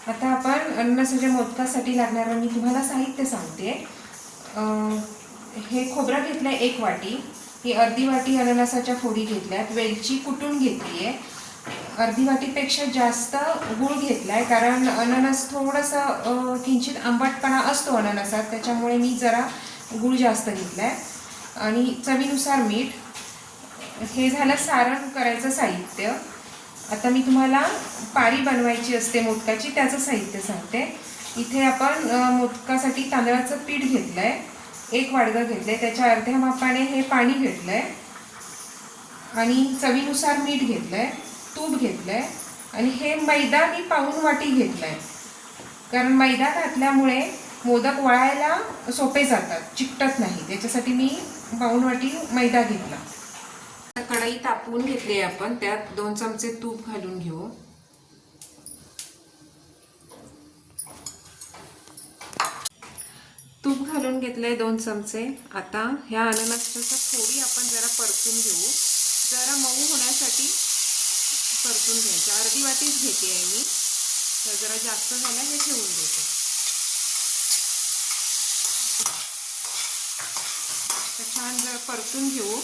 आता आपण अननसाच्या मोदकासाठी लागणारं मी तुम्हाला साहित्य सांगते. हे खोबरं घेतलं आहे 1 वाटी, ही अर्धी वाटी अननसाच्या फोडी घेतल्यात, वेलची कुटून घेतली आहे, अर्धी वाटीपेक्षा जास्त गूळ घेतला आहे, कारण अननस थोडंसं किंचित आंबटपणा असतो अननसात, त्याच्यामुळे मी जरा गूळ जास्त घेतला आहे, आणि चवीनुसार मीठ. हे झालं सारण करायचं साहित्य. आता मी तुम्हाला पारी बनवायची असते मोदकाची, त्याचं साहित्य सांगते. इथे आपण मोदकासाठी तांदळाचं पीठ घेतलं आहे, 1 वाडगं घेतलं आहे, त्याच्या अर्ध्या मापाने हे पाणी घेतलं आहे, आणि चवीनुसार मीठ घेतलं आहे, तूप घेतलं आहे, आणि हे मैदा मी पाऊण वाटी घेतला आहे, कारण मैदा घातल्यामुळे मोदक वळायला सोपे जातात, चिकटत नाही, त्याच्यासाठी मी पाऊण वाटी मैदा घेतला. कढई तापवून घेतली आहे आपण, त्यात 2 चमचे तूप घालून घेऊ. तूप घालून घेतले 2 चमचे. आता ह्या अननसाच्या फोडी आपण जरा परतून घेऊ, जरा मऊ होण्यासाठी परतून घ्यायचं. अर्धी वाटीच घेते आहे मी, तर जरा जास्त झालं हे ठेवून देते. तर छान जरा परतून घेऊ.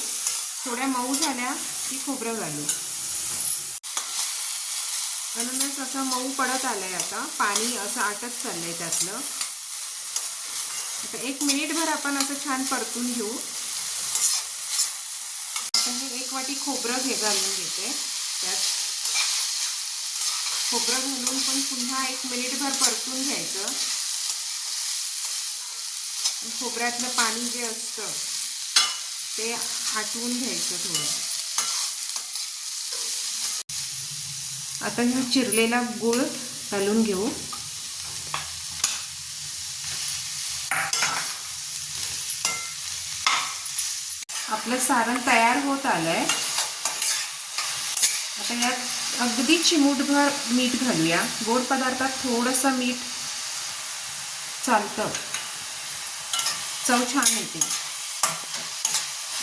थोड्या मऊ झाल्या की खोबरं घालू. अननस असा मऊ पडत आलाय, आता पाणी असं आटत चाललंय त्यातलं. आता 1 मिनिटभर आपण असं छान परतून घेऊ. आता हे 1 वाटी खोबरं घालून घेते. त्यात खोबरं घालून पण पुन्हा 1 मिनिटभर परतून घ्यायचं. खोबऱ्यातलं पाणी जे असतं ते आटवून घ्यायचं थोडं. आता हा चिरलेला गूळ घालून घेऊ. आपलं सारण तयार होत आलंय. आता यात अगदी चिमूटभर मीठ घालूया. गोड पदार्थात थोडंसं मीठ चालतं, चव छान येते.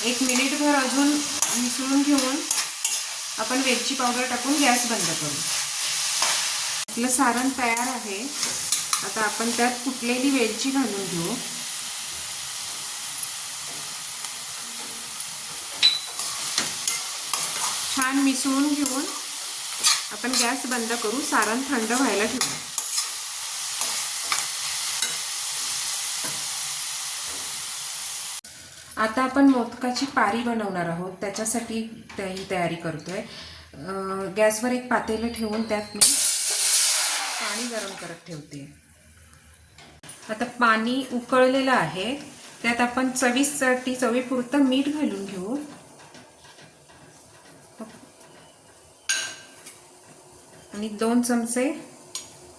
1 मिनिटभर अजून मिसळून घेऊन आपण वेलची पावडर टाकून गॅस बंद करू. आपलं सारण तयार आहे. आता आपण त्यात कुटलेली वेलची घालून घेऊ. छान मिसळून घेऊन आपण गॅस बंद करू. सारण थंड व्हायला ठेवू. आता आपण मोदकाची पारी बनवणार आहोत, त्याच्यासाठी तयारी करतोय. गॅसवर एक पातेलं ठेवून त्यात मी पाणी गरम करत ठेवते. आता पाणी उकळलेलं आहे, त्यात आपण चवीसाठी चवीपुरतं मीठ घालून घेऊ. आणि 2 चमचे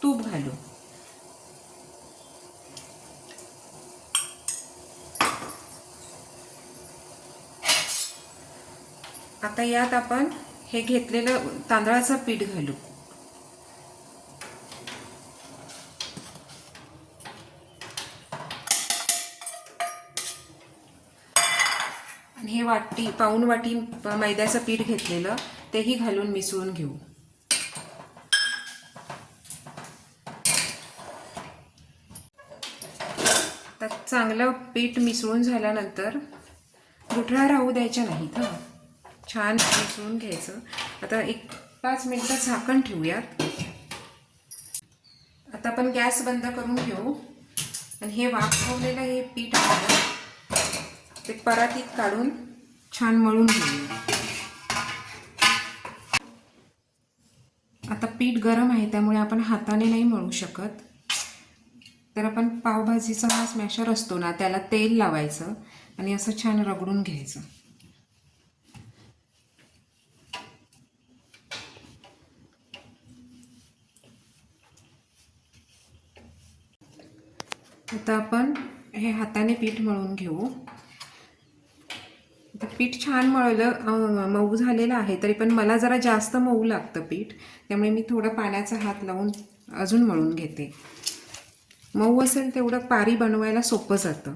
तूप घालू. आता यात आपण हे घेतलेलं तांदळाचं पीठ घालू. आणि हे पाऊण वाटी मैद्याचं पीठ घेतलेलं तेही घालून मिसळून घेऊ. तर चांगलं पीठ मिसळून झाल्यानंतर गुठळ्या राहू द्यायच्या नाहीत. छान मिसळून घ्यायचं. आता 5 मिनिटं झाकण ठेवूयात. आता आपण गॅस बंद करून घेऊ. आणि हे वाफवलेलं हे पीठ आहे ते परातीत काढून छान मळून घेऊया. आता पीठ गरम आहे त्यामुळे आपण हाताने नाही मळू शकत, तर आपण पावभाजीचा हा स्मॅशर असतो ना, त्याला तेल लावायचं आणि असं छान रगडून घ्यायचं. आता आपण हे हाताने पीठ मळून घेऊ. पीठ छान मऊ झालेलं आहे, तरी पण मला जरा जास्त मऊ लागतं पीठ, त्यामुळे मी थोडं पाण्याचा हात लावून अजून मळून घेते. मऊ असेल तेवढं पारी बनवायला सोपं जातं.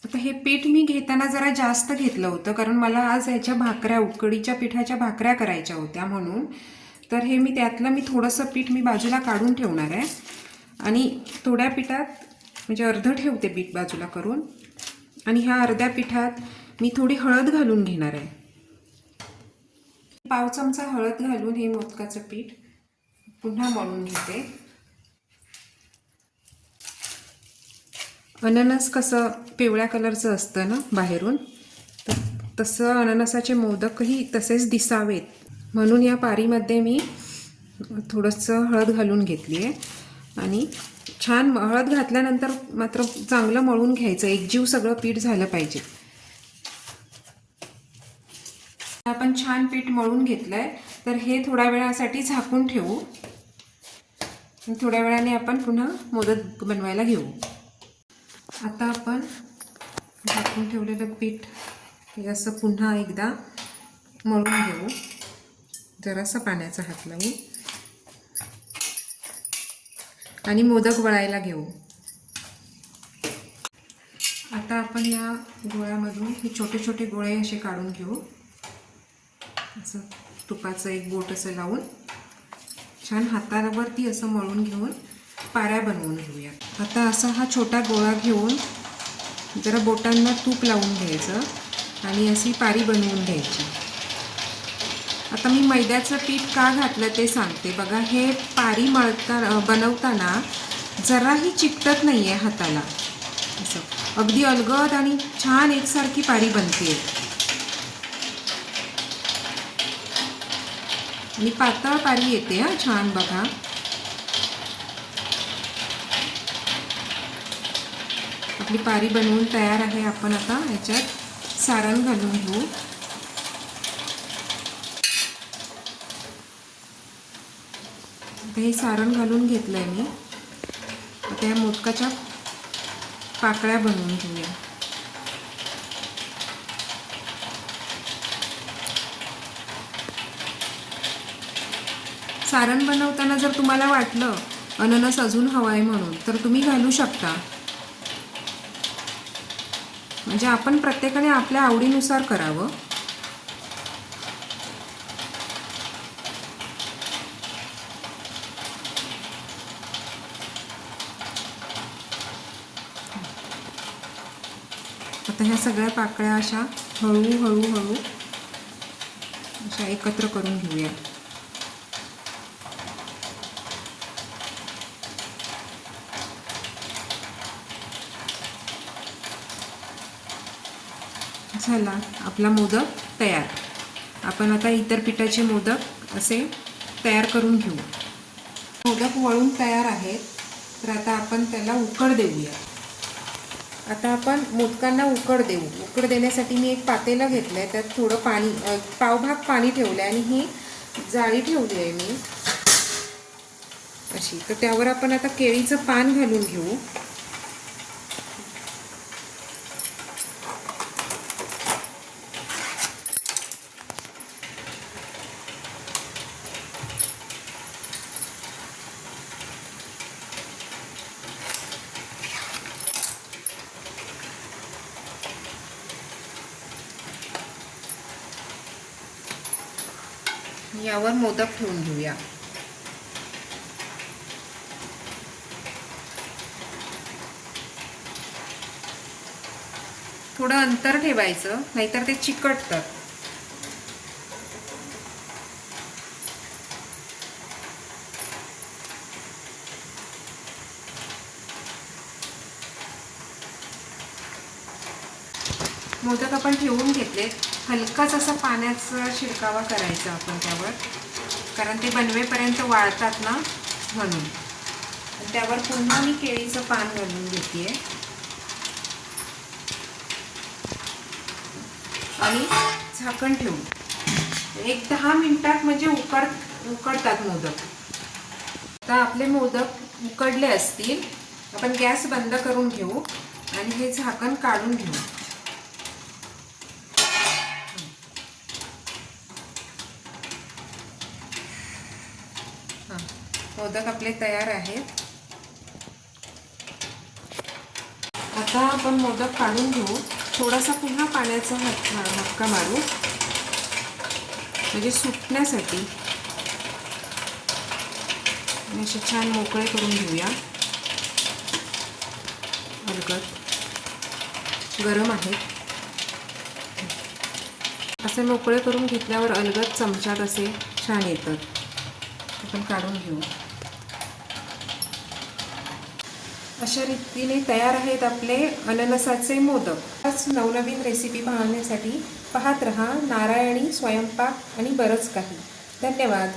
आता हे पीठ मी घेताना जरा जास्त घेतलं होतं, कारण मला आज ह्याच्या भाकऱ्या, उकडीच्या पिठाच्या भाकऱ्या करायच्या होत्या म्हणून. तर हे मी थोडंसं पीठ बाजूला काढून ठेवणार आहे आणि थोड्या पिठात म्हणजे अर्धं ठेवते पीठ बाजूला करून, आणि ह्या अर्ध्या पिठात मी थोडी हळद घालून घेणार आहे. पाव चमचा हळद घालून हे मोदकाचं पीठ पुन्हा मळून घेते. अननस कसं पिवळ्या कलरचं असतं ना बाहेरून, तर तसं अननसाचे मोदकही तसेच दिसावेत म्हणून या पारीमध्ये मी थोडंसं हळद घालून घेतली आहे. आणि छान हळद घातल्यानंतर मात्र चांगलं मळून घ्यायचं, एकजीव सगळं पीठ झालं पाहिजे. आपण छान पीठ मळून घेतलंय, तर हे थोड्या वेळासाठी झाकून ठेवू. थोड्या वेळाने आपण पुन्हा मोदक बनवायला घेऊ. आता आपण झाकून ठेवलेलं पीठ हे असं पुन्हा एकदा मळून घेऊ, जरासा पाण्याचा हात लावू आणि मोदक वळायला घेऊ. आता आपण या गोळ्यामधून हे छोटे छोटे गोळे असे काढून घेऊ. असं तुपाचं एक बोट असं लावून छान हातावरती असं मळून घेऊन पाऱ्या बनवून घेऊया. आता असा हा छोटा गोळा घेऊन जरा बोटांना तूप लावून घ्यायचं आणि अशी पारी बनवून घ्यायची. आता मी मैद्याचं पीठ का घातलं ते सांगते बघा. हे पारी बनवताना जराही चिकटत नाही आहे हाताला, असं अगदी अलगद आणि छान एकसारखी पारी बनते. आणि पातळ पारी येते हा छान बघा. आपली पारी बनवून तयार आहे. आपण आता याच्यात सारण घालून घेऊ. आता हे सारण घालून घेतलंय मी. आता या मोदकाच्या पाकळ्या बनवून घेऊया. सारण बनवताना जर तुम्हाला वाटलं अननस अजून हवा आहे म्हणून, तर तुम्ही घालू शकता. म्हणजे आपण प्रत्येकाने आपल्या आवडीनुसार करावं. आता ह्या सगळ्या पाकळ्या अशा हळूहळू अशा एकत्र करून घेऊया. झाला आपला मोदक तयार. आपण आता इतर पिठाचे मोदक असे तयार करून घेऊ. मोदक वळून तयार आहेत, तर आता आपण त्याला उकड देऊया. आता आपण मोदकांना उकड देऊ. उकड देण्यासाठी मी एक पातेलं घेतलं आहे, त्यात थोडं पाणी, पावभाग पाणी ठेवलं आहे आणि ही जाळी ठेवली आहे मी अशी. तर त्यावर आपण आता केळीचं पान घालून घेऊ. यावर मोदक ठेवून घेऊया. थोडं अंतर ठेवायचं, नाहीतर ते चिकटतात. मोदक आपण ठेवून घेतले. हलकाच असा पाण्याचा शिरकावा करायचा आपण त्यावर, कारण ते बनवेपर्यंत वाळतात ना म्हणून. त्यावर पुन्हा मी केळीचं पान घालून घेते आणि झाकण ठेवून एक 10 मिनिटात म्हणजे उकडतात मोदक. आता आपले मोदक उकडले असतील. आपण गॅस बंद करून घेऊ आणि हे झाकण काढून घेऊ. मोदक आपले तयार आहेत. आता आपण मोदक काढून घेऊ. थोडासा पुन्हा पाण्याचा हक्का मारू म्हणजे सुटण्यासाठी. आणि असे छान मोकळे करून घेऊया. अलगद गरम आहेत. असे मोकळे करून घेतल्यावर अलगद चमच्यात असे छान येतात. आपण काढून घेऊ. अशा रीतीने तयार आहेत आपले अननसाचे मोदक. आज नवनवीन रेसिपी पाहण्यासाठी पाहत रहा नारायणी स्वयंपाक आणि बरंच काही. धन्यवाद.